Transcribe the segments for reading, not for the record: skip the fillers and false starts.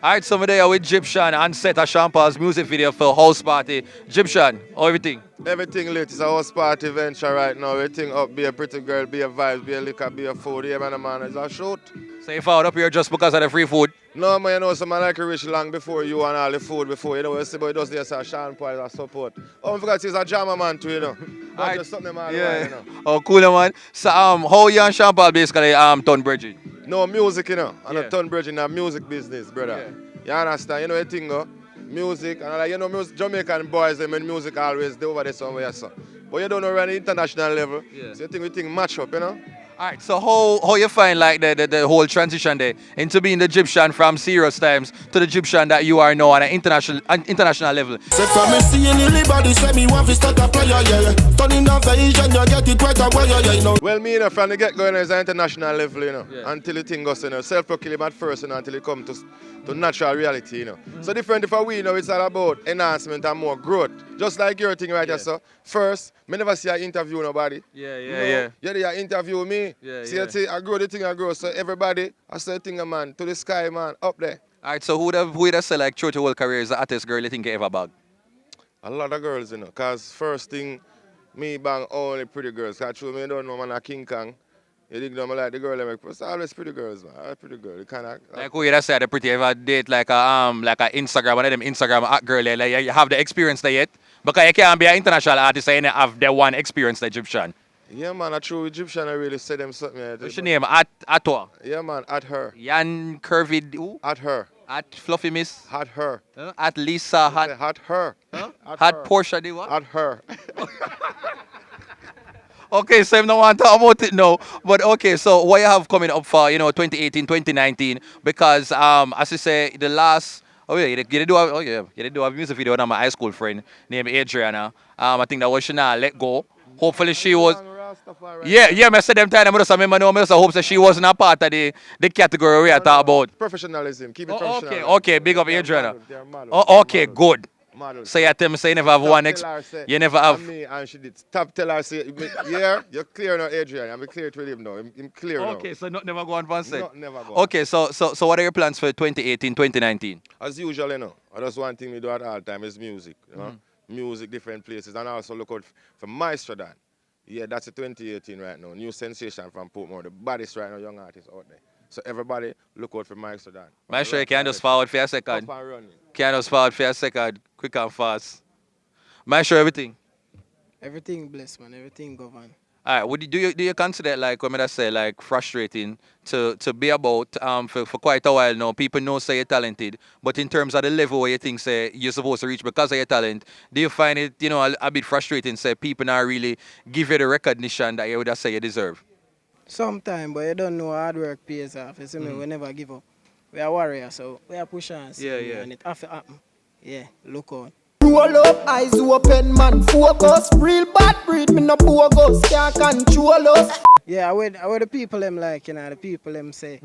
Alright, so we're there with Gyptian and set a Sean Paul's music video for House Party. Gyptian, how everything? Everything lit. It's a house party venture right now. Everything up, be a pretty girl, be a vibes, be a liquor, be a food. Yeah, man, it's a shoot. So you found up here just because of the free food? No, man, you know, some man like you reach long before you and all the food before. You know, you see, but it does this as Sean Paul as a support. Oh, I forgot he's a jammer man too, you know. Not just something man, yeah. you know. Oh, cool, man. So, how you and Sean Paul basically turn bridging? No, music, you know. And Yeah. a ton bridge in the music business, brother. You understand? You know the thing, go? Music, and like, you know, music, Jamaican boys, they mean music always, they over there somewhere, so. But you don't know around the international level. Yeah. So you think we think match up, you know? Alright, so how you find like the whole transition there into being the Gyptian from serious times to the Gyptian that you are now on an international level? Say from me seeing the body, say me want to start a prayer, yeah. Turning the vision, you get it right away, yeah, you know. Well, me, you know, from the get-go, you know, it's an international level, you know, Yeah. until the thing goes, you know, self-proclaim at first, you know, until it comes to natural reality, you know. So different if we, you know, it's all about enhancement and more growth. Just like your thing right here, so. First, me never see I interview nobody. Yeah, You interview me. Yeah, See, yeah. I grow the thing, I grow. So everybody, I say the thing, man, to the sky, man, up there. Alright, so who would have said like throughout your whole career is the hottest girl you think you ever bag? A lot of girls, you know, because first thing, me bang only pretty girls. Because true, me don't know, man, a King Kong. You dig know, me like the girl, I make, it's always pretty girls, man. Always pretty girl. You kind of... Like who you have said the pretty ever date like a Instagram, one of them Instagram hot girl there, like you have the experience there yet? Because you can't be an international artist and you have the one experience the Egyptian. Yeah, man, I true Egyptian, I really say them something. Yeah, What's your name? Atwa. Yeah, man, at her. Yan Curvy who? At her. At Fluffy Miss. At her. At Lisa Hat. At her. Huh? At At her. Portia the what? At her. Okay, so I don't want to talk about it now. But okay, so what you have coming up for, 2018, 2019? Because as you say, the last you did do a music video with my high school friend named Adriana. I think that was Shana Let Go. Hopefully she was yeah, I said them time I just remember now, I just hope that she wasn't a part of the category we are talking about. Professionalism. Keep it professional. Okay, big up Adriana. They're models. Oh, okay, good. Models. So you tell me, say you never have one you never have. And me, and she did. Stop tell her, say, yeah, you're clear now, Adrian. I'm clear with him now. I'm clear now. Okay, so not never go on one side. No, never go. Okay, so what are your plans for 2018, 2019? As usual, you know, that's one thing we do at all time is music. You know? Music, different places, and also look out for Maestro Dan. Yeah, that's a 2018 right now. New sensation from Portmore. The baddest right now, young artist out there. So everybody, look out for Maestro Dan. Maestro, you can just forward for a second. Up and running. Can just forward for a second, quick and fast. Maestro, everything. Everything blessed, man. Everything governed. All right, do you consider it like, what I say, like frustrating to be about for quite a while now? People know say you're talented, but in terms of the level where you think say you're supposed to reach because of your talent, do you find it a bit frustrating? Say people not really give you the recognition that you would have say you deserve. Sometime, but you don't know hard work pays off. You see me, we never give up. We are warriors, so we are pushing. Yeah. And it have to happen. Yeah, look on. Roll up, eyes open, man, focus. Real bad breed, me no bogus. Can't control us. Yeah, I would the people them like, the people them say,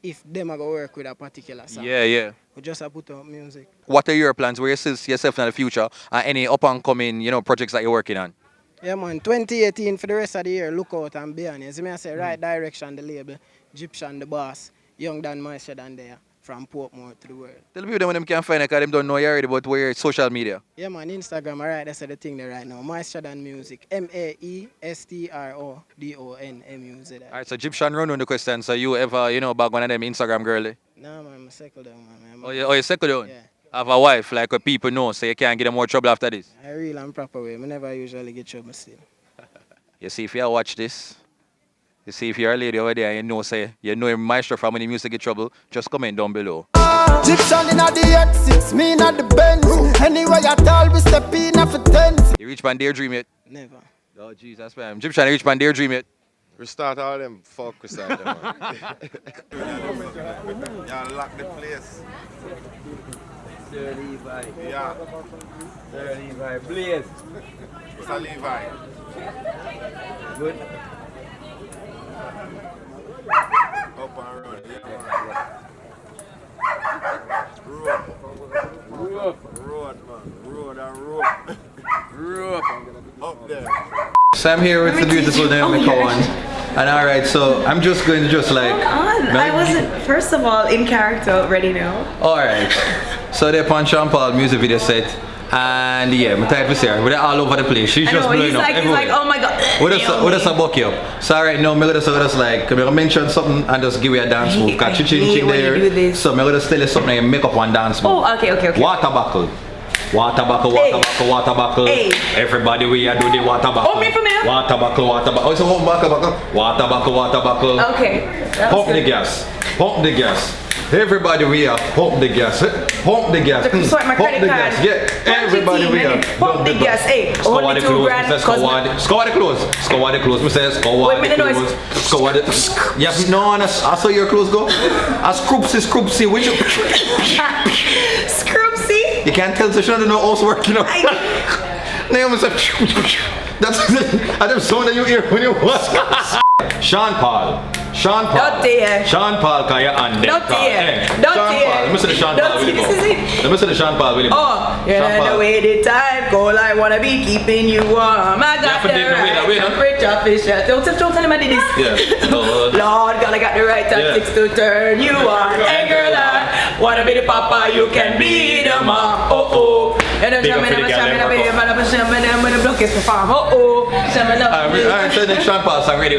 if them are going to work with a particular song. Yeah. We just have put out music. What are your plans? Where you see yourself in the future and any up and coming, projects that you're working on? Yeah, man, 2018 for the rest of the year, look out and be on. You see me, I say, right direction, the label, Gyptian, the boss, Young Dan Maestro Dan there, from Portmore to the world. Tell people when them can find it, because them don't know you already, but where social media. Yeah, man, Instagram, alright, that's the thing there right now. Maestro Dan Music, MaestroDon Music. Alright, so Gyptian run on the question, so you ever, bag one of them Instagram girlie? Nah, man, I'm settled down, man. You settle down? Yeah. Have a wife, like what people know, so you can't get them more trouble after this. I real and proper way. I never usually get trouble still. You see, if you watch this, you see if you're a lady over there and you know Maestro from when the music get trouble, just comment down below. Gyptian in the X6, me in the Benz. Anyway, I tell we step in for 10. You reach my dear dream yet? Never. Oh, jeez, that's fine. Gyptian, you reach my dear dream yet? Restart all them fuck beside them, man. Y'all lock the place. Sir Levi. Yeah. Sir Levi. Please. It's a Levi. Good. Up and run. Yeah, man. Road, man. Road and rope. Rope. Up there. So I'm here with the beautiful Naomi Cohen. And alright, so I'm just going to just like... Hold on. I wasn't, first of all, in character already now. Alright. So they're on Sean Paul music video set. And yeah, my type is here. We're all over the place. She's just blowing up He's like, oh my god. What is a buck up? So right now, I'm going to like, can I mention something and just give you a dance move? Got ching there. So I'm going to tell you something and make up one dance move. Oh, okay. Water buckle. Water buckle. Hey. Everybody, we are doing the water buckle. Oh, me for me. Water buckle. Oh, it's a whole buckle. Water buckle. Okay. Pump the gas. Everybody, we are pump the gas. Pump the gas. Swipe my credit card. Yeah. Everybody, we are pump the gas. Hey, score the clothes. Score the clothes. Me say score the clothes. Score the. Yeah, no, I saw your clothes go. A scroopsy. Which? Scroopsy. You can't tell. So she don't know how's working out. Naomi said. That's I don't sound that you hear when you watch. Sean Paul. Dutty. Sean Paul, can you under? Dutty. Let me see the Sean Paul with you. Let me see the Sean Paul with you. Oh, you're the way the time go. I wanna be keeping you warm. I got the right temperature fisher. Don't tell him I did this. Yeah. Lord God, I got the right tactics to turn you on. Hey girl, I wanna be the papa, you can be the mom. Oh. And then I'm gonna block his perform. Alright, so next Sean Paul song ready.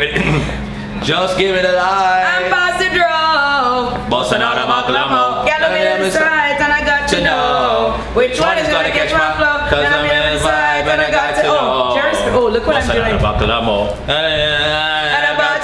Just give it a lie. I'm past the draw. Bustin' out of my glamour. Got me in the side and I got to know which one is gonna catch my flow. Cause I'm in the side and I got to know. Oh, look what I'm doing. And I'm about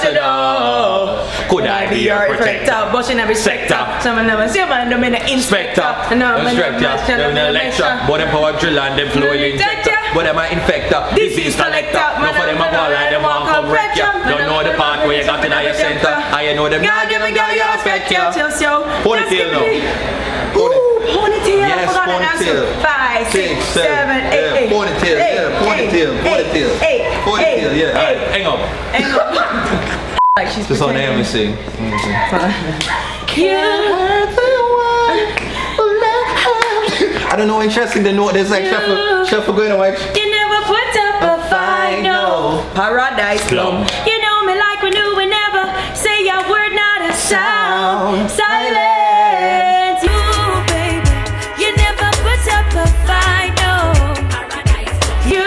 to know. Could I be your protector? Bushing every sector. Some of them are human, I'm in the inspector. And I'm in the lecture. But them power drill and them flowing injector. But them are infector. Disease collector. No for them a ball like them want come wreck ya. Don't know the part where you got in your center. I know them not give me girl you affect ya. Ponytail now. Ponytail. Yes, ponytail. 5, 6, 7, 8. Ponytail. Yeah, ponytail. Yeah. Alright, hang up. Like she's just on there, let me see. I don't know, interesting to know there's like shuffle going away. You never put up a fight, no. Paradise Plum. You know me like we knew we never say a word, not a sound. Silence. You, baby, you never put up a fight, no. You,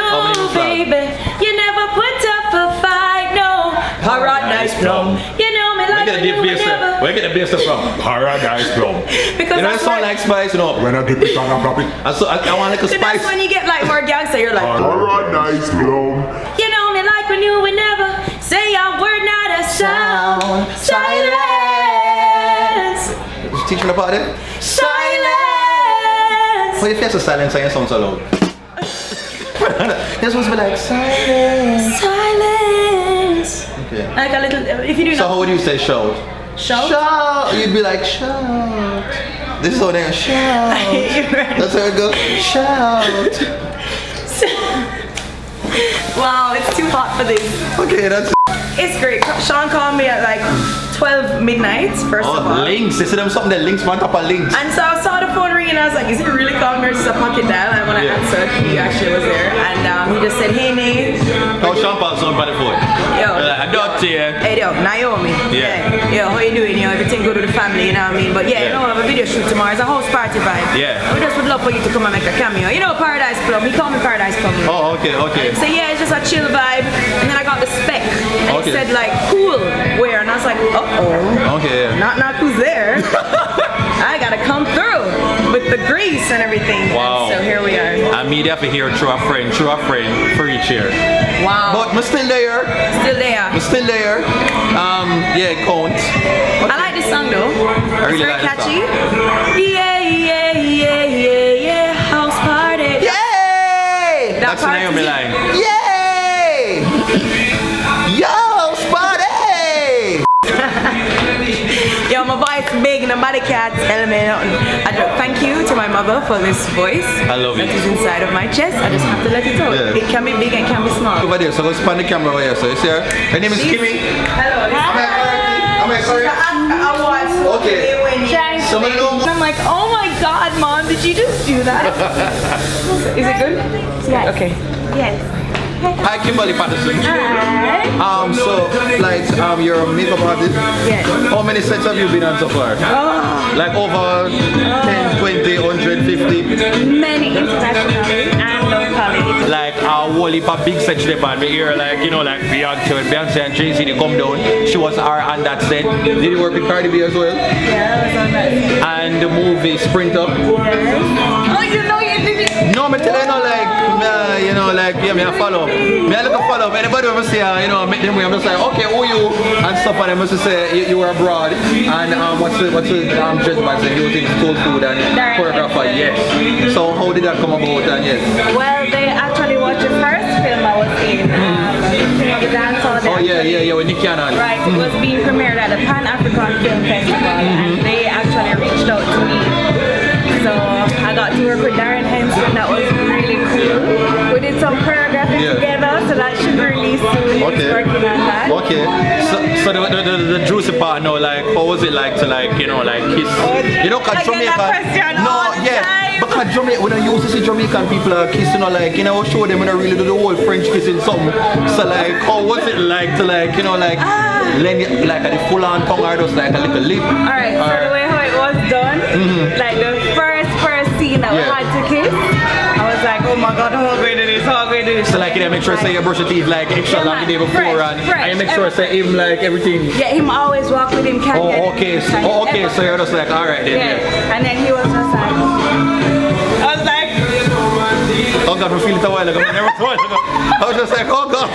baby, you never put up a fight, no. Paradise Plum. You know me like we knew we never. Where get the bass from? Paradise Plum. Because you know, it sound like Spice, you know. When I dip it on, I drop it. I want like a Spice. That's when you get like more gangster. You're like Paradise Plum. You know me like we knew we never say a word, not a sound. Silence. You teach me about it? Silence. Why you face the silence and you sound so loud? You're supposed to be like silence. Silence. Okay. Like a little. If you do. So how would you say shout? Shout. You'd be like shout. This is how they shout. That's how it goes. Shout. Wow, it's too hot for this. Okay, that's. It's great. Sean called me at like 12 midnight, first of all. Links. They said them something that links on top of links. And so I saw the phone ring and I was like, is he really calling me or just a pocket dial? And when I answered, he actually was there. And he just said, hey, Nate. Oh, Sean Paul's on the phone. Yo. Dutty. Hey, yo, Naomi. Yeah. Yo, how you doing? You know, everything good with the family, you know what I mean? But yeah, you know, I have a video shoot tomorrow. It's a house party vibe. Yeah. We just would love for you to come and make a cameo. You know, Paradise Plum. He called me Paradise Plum. Oh, okay. So yeah, it's just a chill vibe. And then I got the spec. And it said like, cool, where? And I was like, uh-oh. Okay. Not who's there. I gotta come through with the grease and everything. Wow. And so here we are. I'm media for here, through a friend, for each year. Wow. But I'm still there. Still there. Yeah, count. I like this song though. I really it's very like catchy. this Yeah, house party. Yay! That's part Naomi line. Yay! Yo, house party! Yo, my voice big, nobody can't tell me nothing. Thank you to my mother for this voice. I love it. That is inside of my chest. I just have to let it out. Yeah. It can be big and can be small. Over there, so go span the camera over here. So you see her? Her name is Kimmy. Hello. Am I correct? I was Okay. Somebody know. I'm like, oh my God, Mom, did you just do that? Is it good? Yes. Okay. Yes. Hi, Kimberly Patterson. Hi. So, like, you're a makeup artist? Yes. How many sets have you been on so far? Like over 10, 20, 150? Many internationally and locally. Like, a whole heap of big sets there, man. We hear, like, you know, like Beyonce and Jay-Z, they come down. She was on that set. Did you work with Cardi B as well? Yeah, I was on that set. And the movie Sprint Up? Yes. Oh, you know you did it. No, me tell you, you know, like, yeah, me I follow. Me I look to follow. Anybody ever say, you know, meet them, I'm just like, okay, who you? And stuff, and I must say, you were abroad. And what's the gentleman say? He was in Soul Food and choreographer, yes. So how did that come about, and yes? Well, they actually watched the first film I was in. King of the Dancehall. Oh, yeah, with Nick Cannon. Right, it was being premiered at the Pan-African Film Festival, and they actually reached out to me. So I got to work with Darren Henson. That was really cool. We did some choreography together, so that should release soon. Okay. Working on that. Okay. So the juicy part now, like, how was it like to, like, you know, like kiss? You know, cause Jamaican. No, because Jamaican, when I used to see Jamaican people kiss, you know, like, you know, show them, you know, really do the whole French kissing something. So like, how was it like to, like, you know, like, lend it, like a full on tongue or just like a little lip? Alright, so the way how it was done, like the first scene that we had to kiss, I was like, oh my god, how great it is, how great it is. So like, you make sure say you brush your teeth like extra long the day before, and you make sure say him like everything. Yeah, him always walk with him. Okay, so you're just like, alright then. And then he was just like, I was like, oh god, we feel it a while ago. I was just like, oh gosh,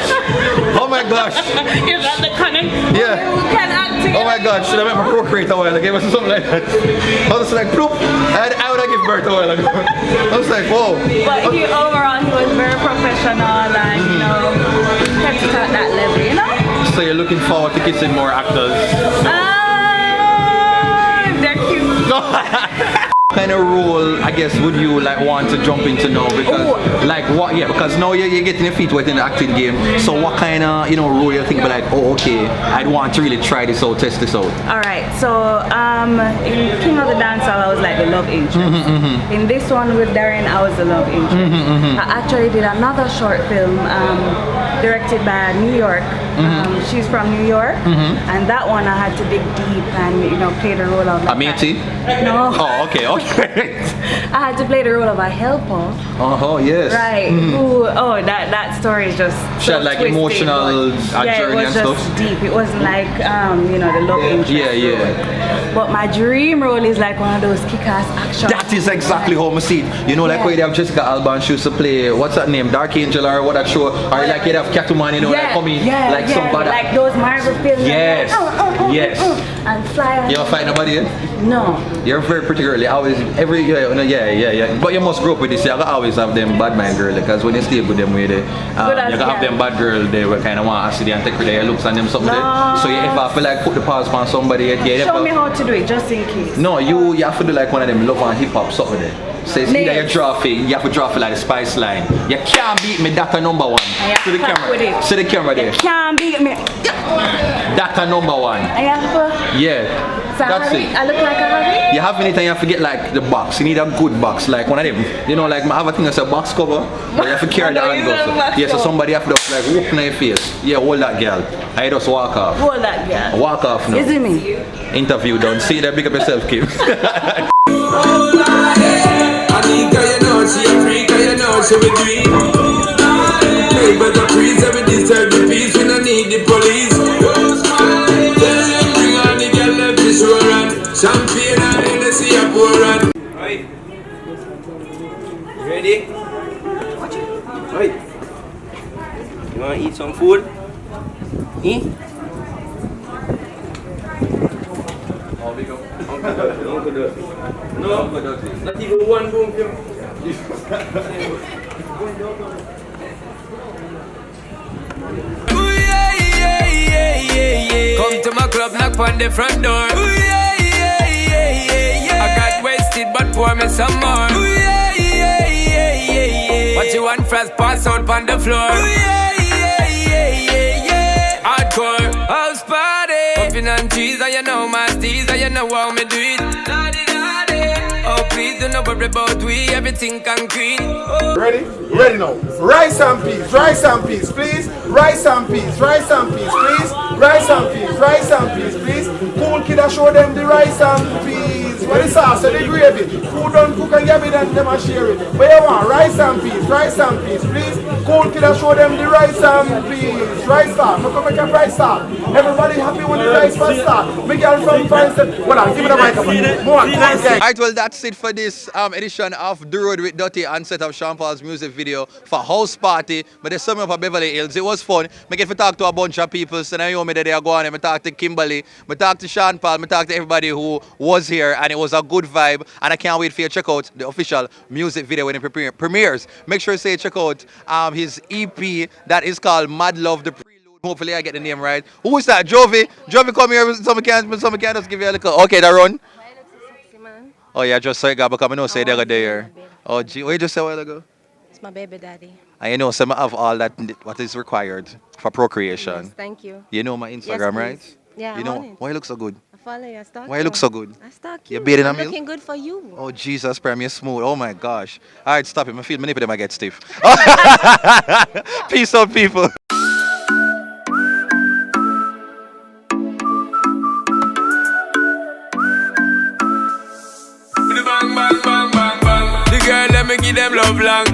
oh my gosh. is that the cunning? Yeah. Who can act together? Oh my god, should I make my procreate a while ago? Or something like that. I was like, bloop. I would have given birth a while ago. I was like, whoa. But he overall, he was very professional and, you know, kept it at that level, you know? So you're looking forward to kissing more actors? They're cute. What kind of role, I guess, would you like want to jump into now? Because like what? Yeah, because now you're getting your feet wet in the acting game. So what kind of, you know, role you think? But like, oh, okay, I'd want to really try this out, test this out. All right. So in King of the Dancehall, I was like the love interest. In this one with Darren, I was the love interest. I actually did another short film directed by New York. She's from New York, and that one I had to dig deep and, you know, play the role of Amity? No. Oh, okay. I had to play the role of a helper. Oh, yes. Right. Who? Oh, that story is just she had like twisted, emotional journey and stuff. It was just deep. It wasn't like you know, the love interest. Yeah. But my dream role is like one of those kick-ass action. That is exactly how I see it. You know, like where they have Jessica Alba and she used to play, what's that name, Dark Angel or what that show, or like you'd have Catwoman, you know, like coming, like somebody. Like those Marvel films. Yes. Yes. And fly. You ever fight nobody yet? No. You're very pretty girly. Always, yeah. But you must grow up with this. You gotta always have them bad mind girl, because when you stay with them way, you gotta have them bad girl. They will kind of want to see and take their looks and them something. No. So you ever feel like put the pause on somebody? Show me how to do it, just in case. No, you have to do like one of them love and hip hop something there. So it's either you draw for, you have to draw for like the Spice Line. You can't beat me, that's number one. To the camera. See the camera there. You can't beat me. That's number one. I have to. Yeah. So That's it. I look like a hobby? You have anything, you have to get like the box. You need a good box, like one of them. You know, like I have a thing that's a box cover, but you have to carry the angle. Yeah, so somebody have to like whoop in your face. Yeah, hold that girl. I just walk off. Hold that girl. Walk off now. Is it me? Interview done. See that, big up yourself, Kim. Anika, you know she a freak, you know she be dream. Hey, but the priest every disturb the peace, we don't need the police. Tell them bring on the girl left this run. Champagne and Hennessy a pour run. Right. Ready? Right. You wanna eat some food? Eat? Uncle Dutty. No, Uncle Dutty. Not even one boom film. Come to my club, knock on the front door. I got wasted, but pour me some more. What you want first, pass out on the floor. Hardcore house party. Puffin' and cheese, and you know my steez, and you know how me do it. Up sweet, don't worry about we, everything concrete. Ready? Ready now. Rice and peas, please. Rice and peas, please. Rice and peas, please. Cool kid, I show them the rice and peas. What is sauce and the gravy? Food don't cook and give it and them a share it. But you want rice and peas, please. Cool kid, I show them the rice and peas. Rice star, look up at your rice star. Everybody happy with the rice first star. Make girl from France. Well, I'll give me the microphone. More, okay. Alright, well that's it for this edition of The Road with Dutty and set of Sean Paul's music video for House Party. But there's something up at Beverly Hills. It was fun. I get to talk to a bunch of people. So now you know me that they are going. I talk to Kimberly, I talk to Sean Paul, I talk to everybody who was here, and it was a good vibe. And I can't wait for you to check out the official music video when it premieres. Make sure you say check out his EP that is called Mad Love the Prelude. Hopefully I get the name right. Who is that? Jovi? Jovi, come here. Some can just give you a little. Okay, Daron. Oh yeah, just so you got because I know say they're there. Oh gee, what you just said a while ago? It's my baby daddy. And you know, some have all that what is required for procreation. Yes, thank you. You know my Instagram, Yes, right? please. Yeah, You I'm on know it. why you look so good? I follow you. I stalk Why you look so good? I stalk You you. bathing a I'm meal? looking good for you. Oh Jesus, Prime, you're smooth. Oh my gosh. All right, stop it. I feel my nipple might get stiff. Peace out, people. Bang, bang, bang, bang, bang. The girl, let me give them love long.